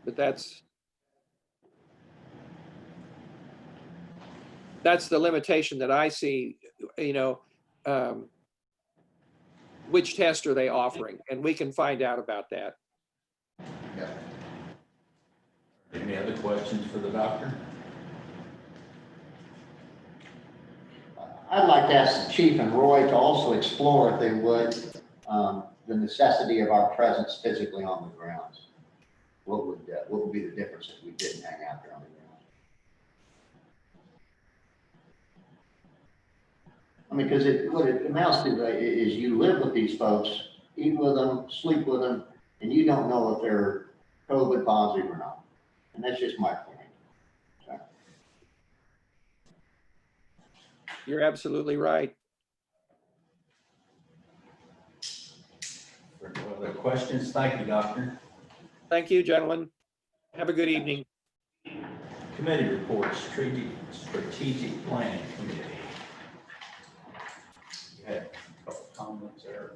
But that's the limitation that I see, which test are they offering? And we can find out about that. Yeah. Any other questions for the doctor? I'd like to ask the chief and Roy to also explore, if they would, the necessity of our presence physically on the grounds. What would be the difference if we didn't hang out there on the grounds? I mean, because what it amounts to is you live with these folks, eat with them, sleep with them, and you don't know if they're COVID positive or not. And that's just my point. You're absolutely right. For no other questions, thank you, doctor. Thank you, gentlemen. Have a good evening. Committee reports, strategic planning committee. You had a couple comments there.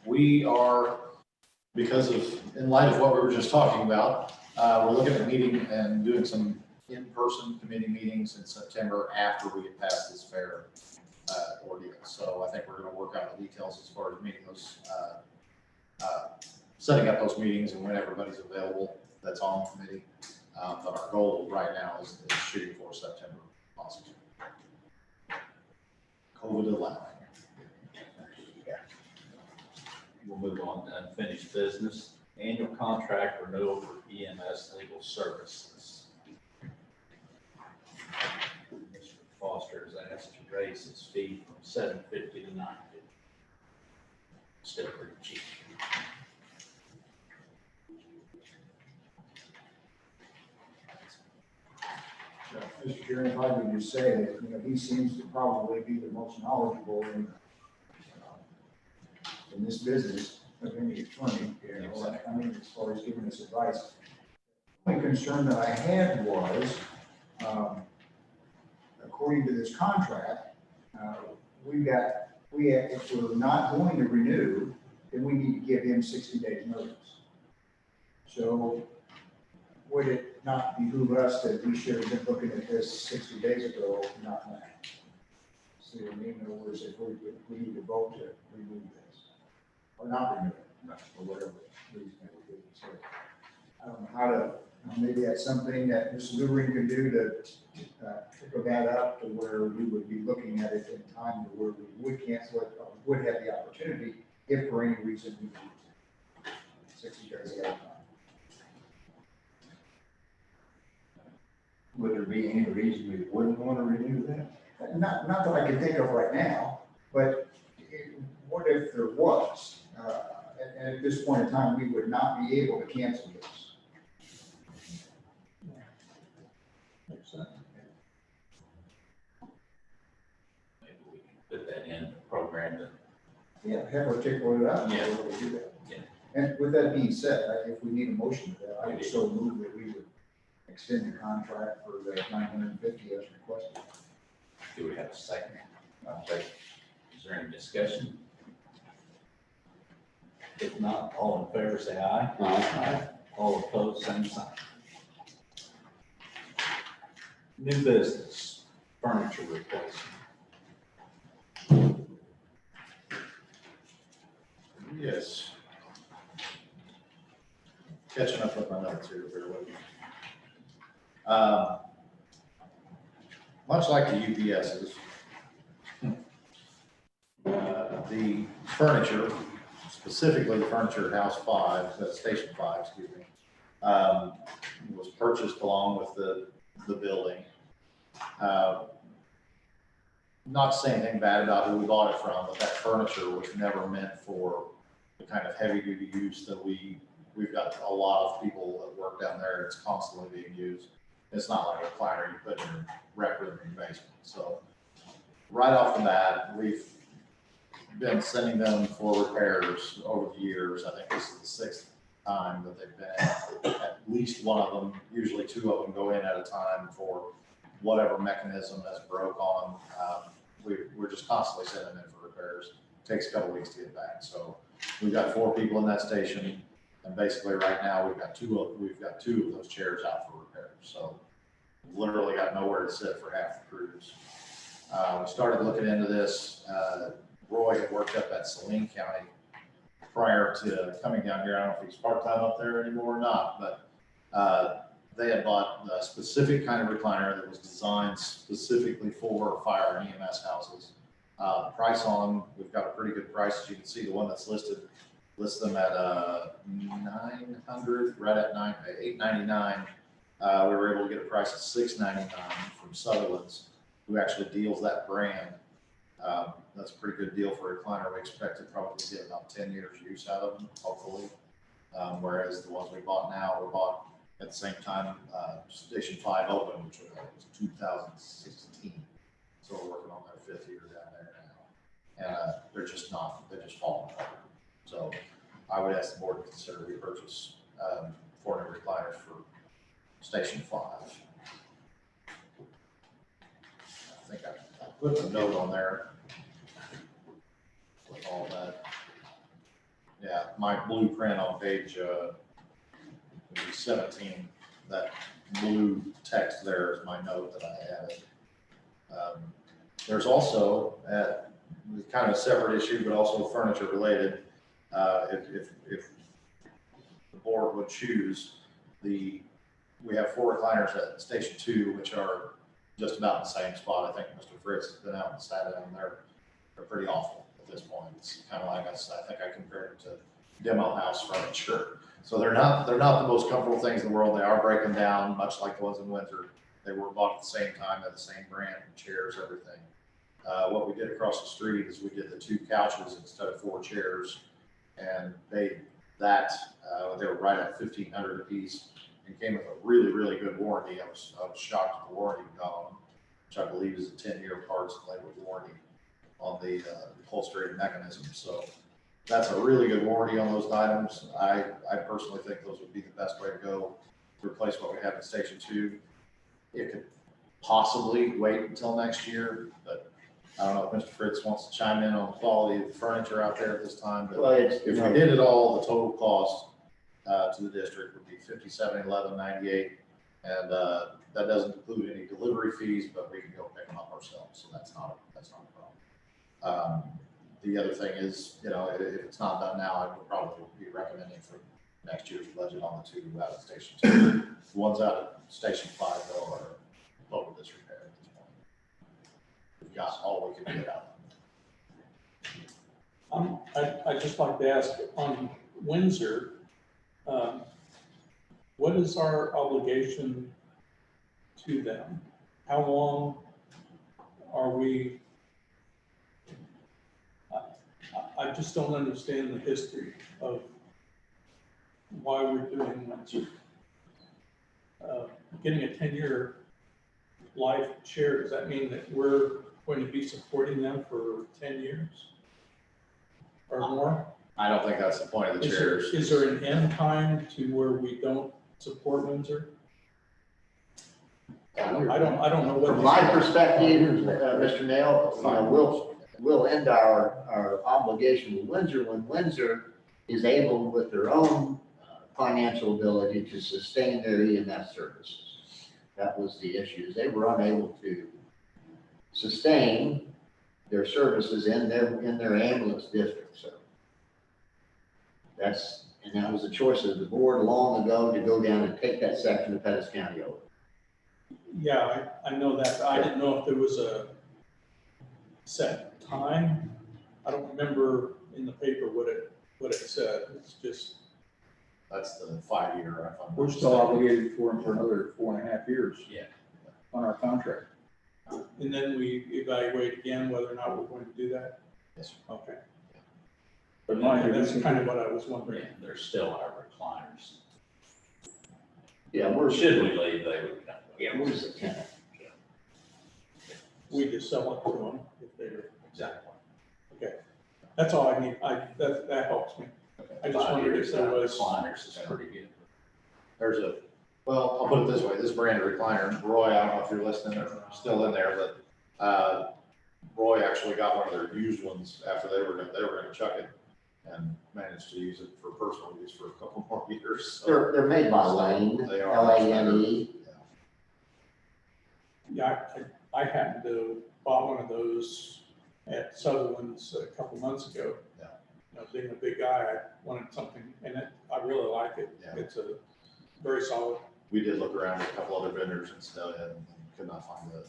We are, in light of what we were just talking about, we're looking at meeting and doing some in-person committee meetings in September after we get past this fair ordeal. So I think we're going to work out the details as far as meeting those, setting up those meetings and when everybody's available that's on committee. But our goal right now is shooting for September possible. COVID allowing. We'll move on to unfinished business. Annual contract renewal for EMS legal services. Mr. Foster has asked to raise his fee from $750 to $950. Still pretty cheap. Mr. Chairman, if I would just say that, he seems to probably be the most knowledgeable in this business of any attorney, as far as giving us advice. The only concern that I had was, according to this contract, if we're not going to renew, then we need to give him 60 days notice. So would it not behoove us that we should have been looking at this 60 days ago, not now? So, in other words, if we need to vote to remove this, or not remove it, for whatever reason it would be. So I don't know how to, maybe that's something that Mr. Luring could do to pick that up to where we would be looking at it in time to where we would cancel it, or would have the opportunity if for any reason we need 60 days ahead of time. Would there be any reason we wouldn't want to renew that? Not that I can think of right now, but what if there was? And at this point in time, we would not be able to cancel this. Makes sense. Maybe we can put that in the program that. Yeah, have her take one out. Yeah. We'll do that. Yeah. And with that being said, if we need a motion to that, I would so move that we would extend the contract for the 950 as requested. Do we have a second? Is there any discussion? If not, all in favor say aye. Aye. All opposed, same sign. New business, furniture replacement. Yes. Catching up with my notes here, bear with me. Much like the UPSs, the furniture, specifically furniture House 5, Station 5, excuse me, was purchased along with the building. Not to say anything bad about who we bought it from, but that furniture was never meant for the kind of heavy duty use that we've got a lot of people that work down there. It's constantly being used. It's not like a recliner you put in your rec room in your basement. So right off the bat, we've been sending them for repairs over the years. I think this is the 6th time that they've been at least one of them, usually 2 of them go in at a time for whatever mechanism that's broke on. We're just constantly sending them in for repairs. Takes a couple weeks to get back. So we've got 4 people in that station, and basically right now we've got two of those chairs out for repairs. So we've literally got nowhere to sit for half the crews. We started looking into this. Roy had worked up at Saline County prior to coming down here. I don't know if he's part-time up there anymore or not, but they had bought a specific kind of recliner that was designed specifically for fire and EMS houses. Price on them, we've got a pretty good price. As you can see, the one that's listed lists them at $900, right at $899. We were able to get a price of $699 from Sutherland's, who actually deals that brand. That's a pretty good deal for a recliner. We expect to probably get about 10 years use out of them, hopefully. Whereas the ones we bought now were bought at the same time Station 5 opened, which was 2016. So we're working on their 5th year down there now. And they're just falling apart. So I would ask the board to consider repurchase 4 new recliners for Station 5. I think I put a note on there with all that. Yeah, my blueprint on page 17, that blue text there is my note that I added. There's also, kind of a separate issue, but also furniture related. If the board would choose, we have 4 recliners at Station 2, which are just about in the same spot. I think Mr. Fritz has been out and sat in them. They're pretty awful at this point. It's kind of like I think I compared it to demo house furniture. So they're not the most comfortable things in the world. They are breaking down, much like the ones in Windsor. They were bought at the same time, at the same brand, chairs, everything. What we did across the street is we did the 2 couches instead of 4 chairs, and they were right at $1,500 a piece, and came with a really, really good warranty. I was shocked at the warranty we got on them, which I believe is a 10-year parts and labor warranty on the upholstery mechanism. So that's a really good warranty on those items. I personally think those would be the best way to go to replace what we have in Station 2. It could possibly wait until next year, but I don't know if Mr. Fritz wants to chime in on the quality of the furniture out there at this time. But if we did it all, the total cost to the district would be $57,1198, and that doesn't include any delivery fees, but we can go pick them up ourselves, so that's not a problem. The other thing is, if it's not done now, I would probably be recommending for next year's budget on the 2 out of Station 2. The ones out of Station 5 though are total disrepair at this point. We've got all we can get out of them. I'd just like to ask on Windsor, what is our obligation to them? How long are we? I just don't understand the history of why we're doing Windsor. Getting a 10-year life chair, does that mean that we're going to be supporting them for 10 years or more? I don't think that's the point of the chairs. Is there an end time to where we don't support Windsor? I don't know what. From my perspective, Mr. Nail, we'll end our obligation with Windsor when Windsor is able, with their own financial ability, to sustain their EMS services. That was the issue. They were unable to sustain their services in their ambulance district, so. And that was the choice of the board long ago to go down and take that section of Pettis County over. Yeah, I know that. I didn't know if there was a set time. I don't remember in the paper what it said. It's just, That's the 5-year. if I'm not We're still mistaken. obligated for them for another 4.5 years Yeah. on our contract. and then we evaluate again whether or not we're going to do that. Yes, sir. Okay. But mind you, That's this kind of what I was wondering. Yeah, they're still our recliners. Yeah, Should we leave, they would come. we're the tenant. We just sell it to them if they're, Exactly. that's all I need. That helps me. I just wondered if there was. Recliners is pretty good. Well, I'll put it this way, this brand of recliner, Roy, I don't know if you're listening or still in there, but, Roy actually got one of their used ones after they were gonna chuck it and managed to use it for personal use for a couple more years. So They're made by Lane, They are much better. Lane. Yeah, I happened to bought one of those at Sutherland's a couple months ago. Yeah. You know, being a big guy, I wanted something, and I really like it. Yeah. It's a very solid. We did look around at a couple other vendors and stuff and could not find a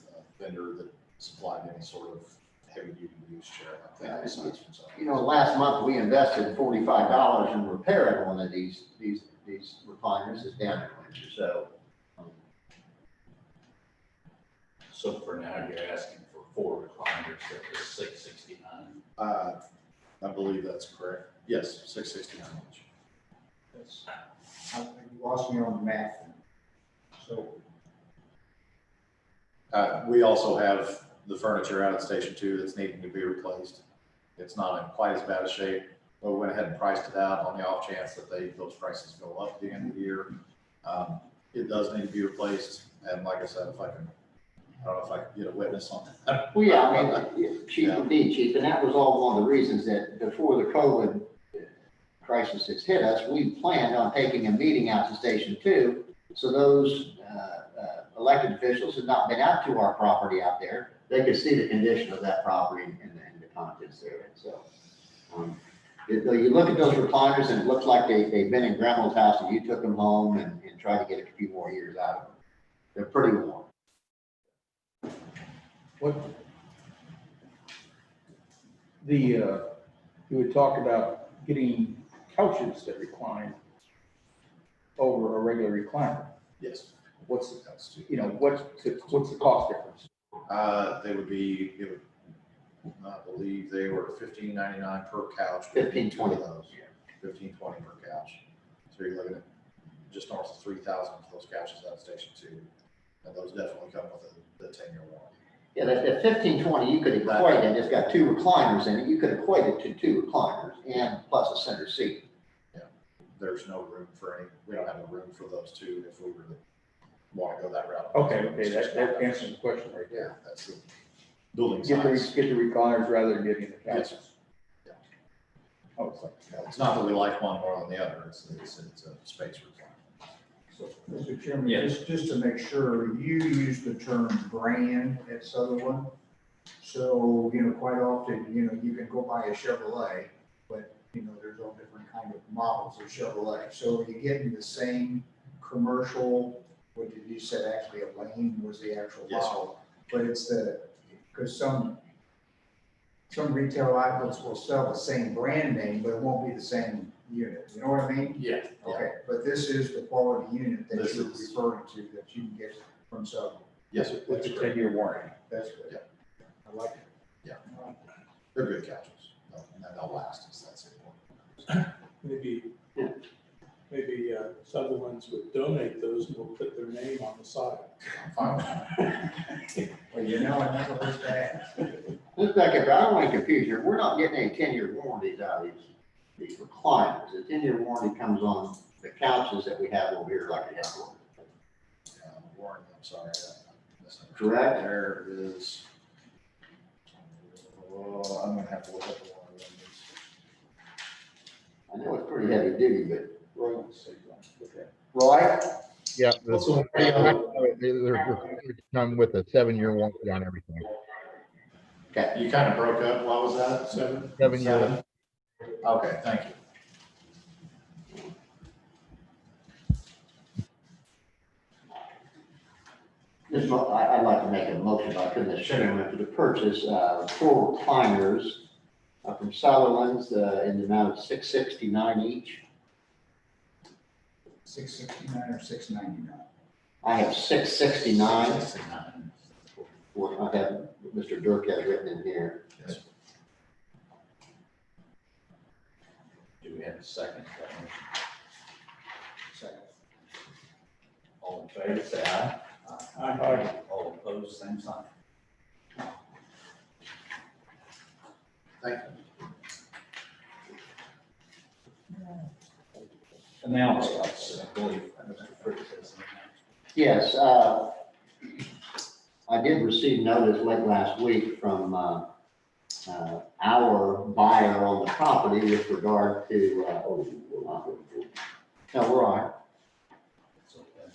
vendor that supplied any sort of heavy duty use chair like that. besides from Sutherland. You know, last month we invested $45 in repairing one of these recliners. It's damaged, so. So for now, you're asking for 4 recliners at the $669. I believe that's correct. Yes, $669 each. That's, you lost me on the math. So, We also have the furniture out at Station 2 that's needing to be replaced. It's not in quite as bad a shape, but we went ahead and priced it out on the off chance that those prices go up at the end of the year. It does need to be replaced, and like I said, I don't know if I can get a witness on that. Well, yeah, I mean, chief indeed, chief, and that was all one of the reasons that before the COVID crisis has hit us, we planned on taking a meeting out to Station 2. So those elected officials had not been out to our property out there. They could see the condition of that property and the contents there. And so you look at those recliners and it looks like they've been in grandma's house and you took them home and tried to get a few more years out of them. They're pretty warm. What? You had talked about getting couches that recline over a regular recliner. Yes. What's the cost difference? I believe they were $15.99 per couch. $15.20 of those. $15.20 per couch. So you're looking at just north of 3,000 for those couches out of Station 2. And those definitely come with the 10-year warranty. Yeah, that 1520, you could equate it, it's got 2 recliners in it, you could equate it to 2 recliners and plus a center seat. Yeah, there's no room for we don't have the room for those 2 if we were to want to go that route. Okay, that answers the question right Yeah, there. that's the building Get the size. recliners rather than getting the Yes, couches. sir. Oh, it's like, It's not that we like one more than the other, it's a space requirement. so, Mr. Chairman, Yeah. just to make sure, you use the term brand at Sutherland. So, quite often, you can go buy a Chevrolet, but, there's all different kind of models of Chevrolet. So are you getting the same commercial, what did you say, actually a Lane was the actual Yes, sir. model? But it's because some retail outlets will sell the same brand name, but it won't be the same unit. You know what I mean? Yeah. Okay, but this is the quality unit that This you're is- referring to, that you can get from Sutherland. Yes, sir. with the 10-year warranty. That's good. Yeah. I like it. Yeah. They're good couches. And they'll last us, that's important. Maybe Sutherland's would donate those and we'll put their name on the side. I'm fine with that. Well, I never heard that. Let's back up, I don't want to confuse you, we're not getting any 10-year warranties out of these recliners. The 10-year warranty comes on the couches that we have over here like a headboard. Warren, I'm sorry. I misunderstood. Correct. There is. Oh, I'm gonna have to look up the warranty. I know it's pretty heavy duty, but Roy, let's see. Okay. Roy, Yeah, Also, they're come with a 7-year warranty on everything. Okay, you kind of broke up. What was that? 7-year. 7? Okay, thank you. I'd like to make a motion by Commissioner to purchase 4 recliners from Sutherland's in the amount of $669 each. 669 or 699? I have 669. I have Mr. Dirk has written in here. Do we have a second? Second. All in favor, say aye. All opposed, same sign. Thank Announcements, I believe, Mr. Fritz has an announcement. Yes, I did receive notice late last week from our buyer on the property with regard to, no, we're all right.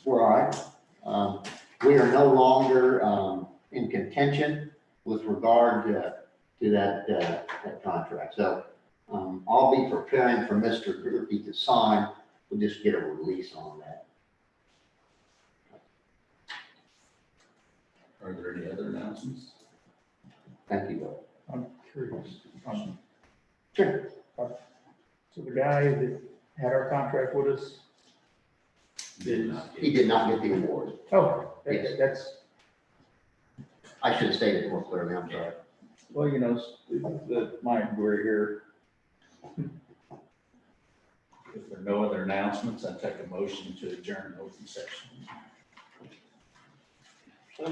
We're all right. We are no longer in contention with regard to that contract. So I'll be preparing for Mr. Gerke to sign. We'll just get a release on that. Are there any other announcements? Thank you, Bill. I'm curious. Sure. So the guy that had our contract with us, Did not He did not get the award. oh, Yes. that's, I should have stated more clearly, I'm sorry. well, you know, we're here. If there are no other announcements, I take a motion to adjourn open session. Do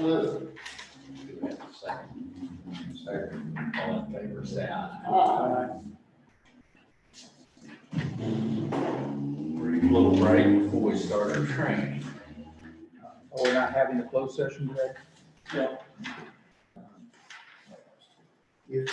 we have a second? Second. All in favor, say aye. Brief little break before we start our training. Oh, we're not having a closed session today? yeah.